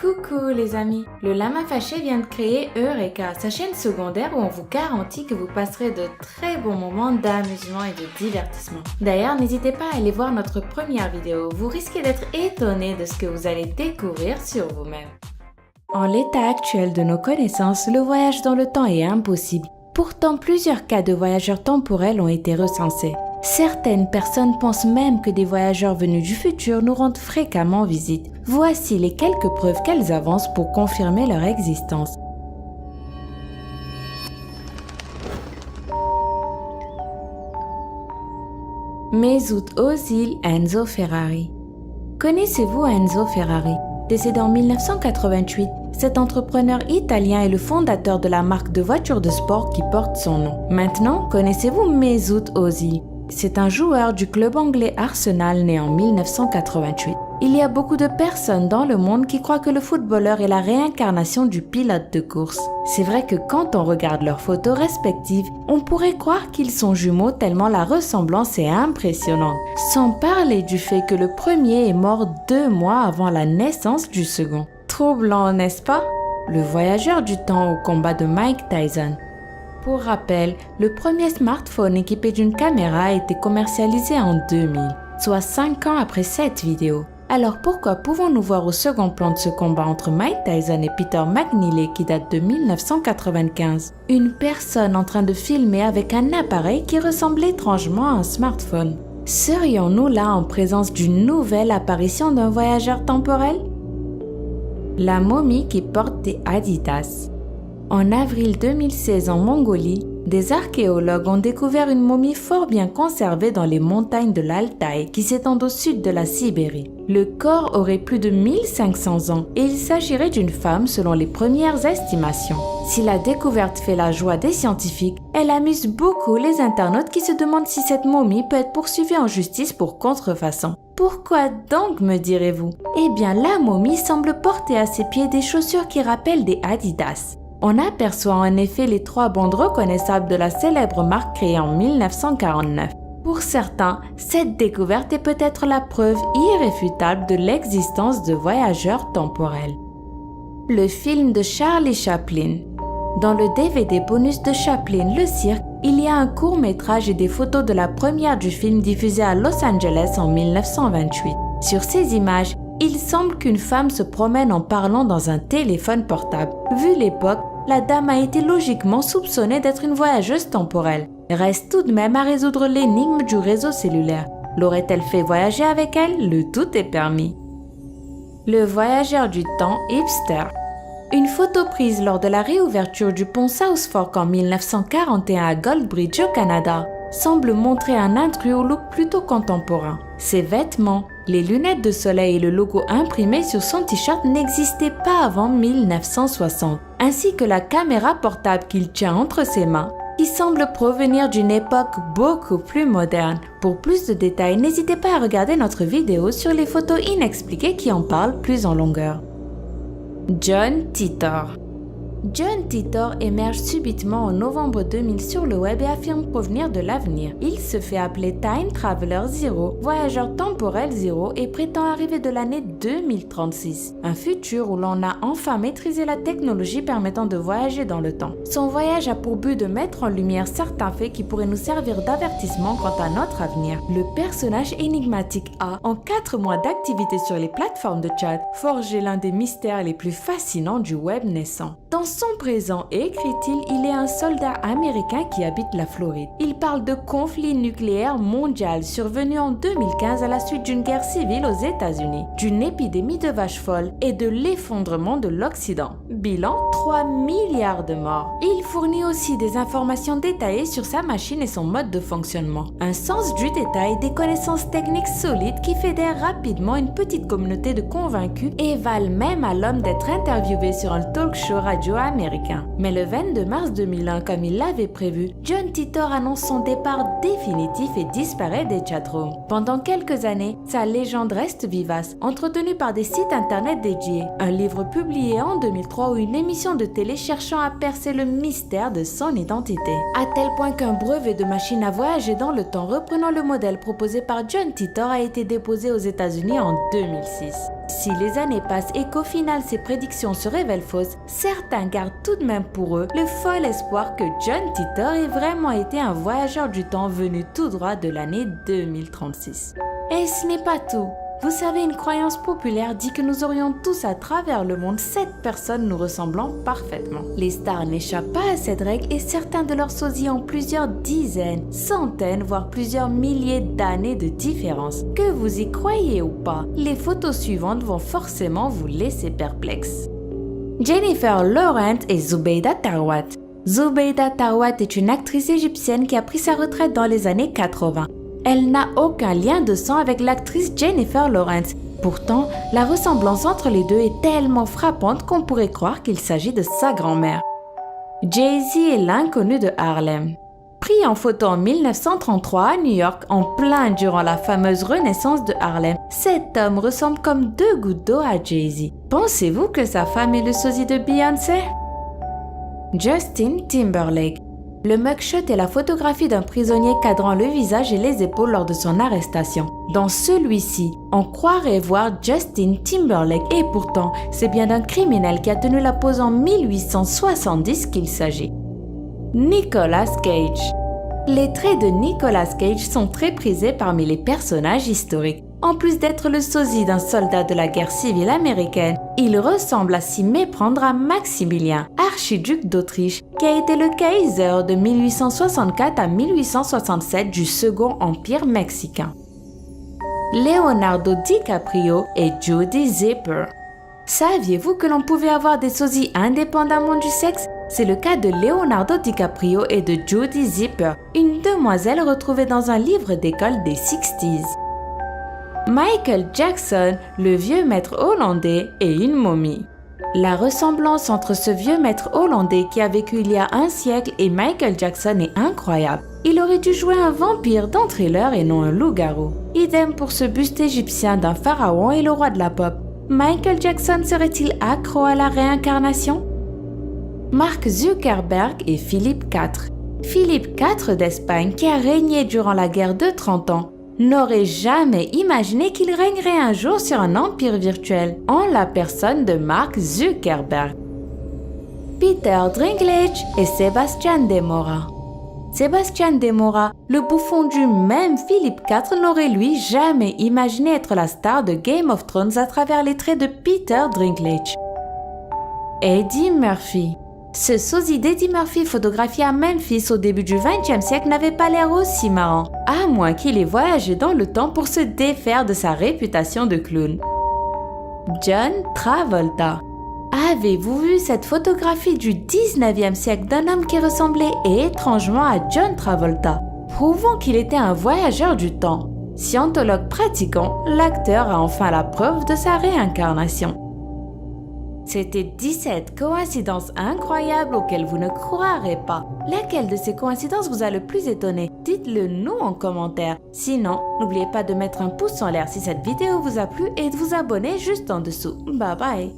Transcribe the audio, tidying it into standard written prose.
Coucou les amis, le Lama Fâché vient de créer Eureka, sa chaîne secondaire où on vous garantit que vous passerez de très bons moments d'amusement et de divertissement. D'ailleurs, n'hésitez pas à aller voir notre première vidéo, vous risquez d'être étonnés de ce que vous allez découvrir sur vous-même. En l'état actuel de nos connaissances, le voyage dans le temps est impossible. Pourtant, plusieurs cas de voyageurs temporels ont été recensés. Certaines personnes pensent même que des voyageurs venus du futur nous rendent fréquemment visite. Voici les quelques preuves qu'elles avancent pour confirmer leur existence. Mesut Özil Enzo Ferrari. Connaissez-vous Enzo Ferrari? Décédé en 1988, cet entrepreneur italien est le fondateur de la marque de voitures de sport qui porte son nom. Maintenant, connaissez-vous Mesut Özil? C'est un joueur du club anglais Arsenal né en 1988. Il y a beaucoup de personnes dans le monde qui croient que le footballeur est la réincarnation du pilote de course. C'est vrai que quand on regarde leurs photos respectives, on pourrait croire qu'ils sont jumeaux tellement la ressemblance est impressionnante. Sans parler du fait que le premier est mort 2 mois avant la naissance du second. Troublant, n'est-ce pas? Le voyageur du temps au combat de Mike Tyson. Pour rappel, le premier smartphone équipé d'une caméra a été commercialisé en 2000, soit 5 ans après cette vidéo. Alors pourquoi pouvons-nous voir au second plan de ce combat entre Mike Tyson et Peter McNeely qui date de 1995? Une personne en train de filmer avec un appareil qui ressemble étrangement à un smartphone. Serions-nous là en présence d'une nouvelle apparition d'un voyageur temporel? La momie qui porte des Adidas. En avril 2016 en Mongolie, des archéologues ont découvert une momie fort bien conservée dans les montagnes de l'Altaï qui s'étendent au sud de la Sibérie. Le corps aurait plus de 1500 ans et il s'agirait d'une femme selon les premières estimations. Si la découverte fait la joie des scientifiques, elle amuse beaucoup les internautes qui se demandent si cette momie peut être poursuivie en justice pour contrefaçon. Pourquoi donc, me direz-vous? Eh bien, la momie semble porter à ses pieds des chaussures qui rappellent des Adidas. On aperçoit en effet les 3 bandes reconnaissables de la célèbre marque créée en 1949. Pour certains, cette découverte est peut-être la preuve irréfutable de l'existence de voyageurs temporels. Le film de Charlie Chaplin. Dans le DVD bonus de Chaplin, le cirque, il y a un court-métrage et des photos de la première du film diffusée à Los Angeles en 1928. Sur ces images, il semble qu'une femme se promène en parlant dans un téléphone portable. Vu l'époque, la dame a été logiquement soupçonnée d'être une voyageuse temporelle. Reste tout de même à résoudre l'énigme du réseau cellulaire. L'aurait-elle fait voyager avec elle? Le tout est permis. Le voyageur du temps hipster. Une photo prise lors de la réouverture du pont South Fork en 1941 à Goldbridge au Canada semble montrer un intrus au look plutôt contemporain. Ses vêtements, les lunettes de soleil et le logo imprimé sur son t-shirt n'existaient pas avant 1960, ainsi que la caméra portable qu'il tient entre ses mains, qui semble provenir d'une époque beaucoup plus moderne. Pour plus de détails, n'hésitez pas à regarder notre vidéo sur les photos inexpliquées qui en parlent plus en longueur. John Titor. John Titor émerge subitement en novembre 2000 sur le web et affirme provenir de l'avenir. Il se fait appeler Time Traveler Zero, voyageur temporel Zero, et prétend arriver de l'année 2036, un futur où l'on a enfin maîtrisé la technologie permettant de voyager dans le temps. Son voyage a pour but de mettre en lumière certains faits qui pourraient nous servir d'avertissement quant à notre avenir. Le personnage énigmatique a, en 4 mois d'activité sur les plateformes de chat, forgé l'un des mystères les plus fascinants du web naissant. Dans son présent, écrit-il, il est un soldat américain qui habite la Floride. Il parle de conflit nucléaire mondial survenu en 2015 à la suite d'une guerre civile aux États-Unis, d'une épidémie de vaches folles et de l'effondrement de l'Occident. Bilan, 3 milliards de morts. Il fournit aussi des informations détaillées sur sa machine et son mode de fonctionnement. Un sens du détail, des connaissances techniques solides qui fédèrent rapidement une petite communauté de convaincus et valent même à l'homme d'être interviewé sur un talk show radio américain. Mais le 22 mars 2001, comme il l'avait prévu, John Titor annonce son départ définitif et disparaît des chatrooms. Pendant quelques années, sa légende reste vivace, entretenue soutenue par des sites internet dédiés, un livre publié en 2003 ou une émission de télé cherchant à percer le mystère de son identité. À tel point qu'un brevet de machine à voyager dans le temps reprenant le modèle proposé par John Titor a été déposé aux États-Unis en 2006. Si les années passent et qu'au final ces prédictions se révèlent fausses, certains gardent tout de même pour eux le fol espoir que John Titor ait vraiment été un voyageur du temps venu tout droit de l'année 2036. Et ce n'est pas tout. Vous savez, une croyance populaire dit que nous aurions tous à travers le monde 7 personnes nous ressemblant parfaitement. Les stars n'échappent pas à cette règle et certains de leurs sosies ont plusieurs dizaines, centaines, voire plusieurs milliers d'années de différence. Que vous y croyez ou pas, les photos suivantes vont forcément vous laisser perplexe. Jennifer Lawrence et Zubeida Tharwat. Zubeida Tharwat est une actrice égyptienne qui a pris sa retraite dans les années 80. Elle n'a aucun lien de sang avec l'actrice Jennifer Lawrence. Pourtant, la ressemblance entre les deux est tellement frappante qu'on pourrait croire qu'il s'agit de sa grand-mère. Jay-Z est l'inconnu de Harlem. Pris en photo en 1933 à New York, en plein durant la fameuse renaissance de Harlem, cet homme ressemble comme 2 gouttes d'eau à Jay-Z. Pensez-vous que sa femme est le sosie de Beyoncé? Justin Timberlake. Le mugshot est la photographie d'un prisonnier cadrant le visage et les épaules lors de son arrestation. Dans celui-ci, on croirait voir Justin Timberlake et pourtant, c'est bien d'un criminel qui a tenu la pose en 1870 qu'il s'agit. Nicolas Cage. Les traits de Nicolas Cage sont très prisés parmi les personnages historiques. En plus d'être le sosie d'un soldat de la guerre civile américaine, il ressemble à s'y méprendre à Maximilien, archiduc d'Autriche, qui a été le Kaiser de 1864 à 1867 du Second Empire mexicain. Leonardo DiCaprio et Jody Zipper. Saviez-vous que l'on pouvait avoir des sosies indépendamment du sexe? C'est le cas de Leonardo DiCaprio et de Jody Zipper, une demoiselle retrouvée dans un livre d'école des 60s. Michael Jackson, le vieux maître hollandais, et une momie. La ressemblance entre ce vieux maître hollandais qui a vécu il y a un siècle et Michael Jackson est incroyable. Il aurait dû jouer un vampire dans Thriller et non un loup-garou. Idem pour ce buste égyptien d'un pharaon et le roi de la pop. Michael Jackson serait-il accro à la réincarnation? Mark Zuckerberg et Philippe IV. Philippe IV d'Espagne, qui a régné durant la guerre de 30 ans, n'aurait jamais imaginé qu'il régnerait un jour sur un empire virtuel, en la personne de Mark Zuckerberg. Peter Dinklage et Sébastien Demora. Sébastien Demora, le bouffon du même Philippe IV, n'aurait lui jamais imaginé être la star de Game of Thrones à travers les traits de Peter Dinklage. Eddie Murphy. Ce sosie d'Eddie Murphy photographié à Memphis au début du XXe siècle n'avait pas l'air aussi marrant, à moins qu'il ait voyagé dans le temps pour se défaire de sa réputation de clown. John Travolta. Avez-vous vu cette photographie du 19e siècle d'un homme qui ressemblait étrangement à John Travolta, prouvant qu'il était un voyageur du temps? Scientologue pratiquant, l'acteur a enfin la preuve de sa réincarnation. C'était 17 coïncidences incroyables auxquelles vous ne croirez pas. Laquelle de ces coïncidences vous a le plus étonné? Dites-le nous en commentaire. Sinon, n'oubliez pas de mettre un pouce en l'air si cette vidéo vous a plu et de vous abonner juste en dessous. Bye bye!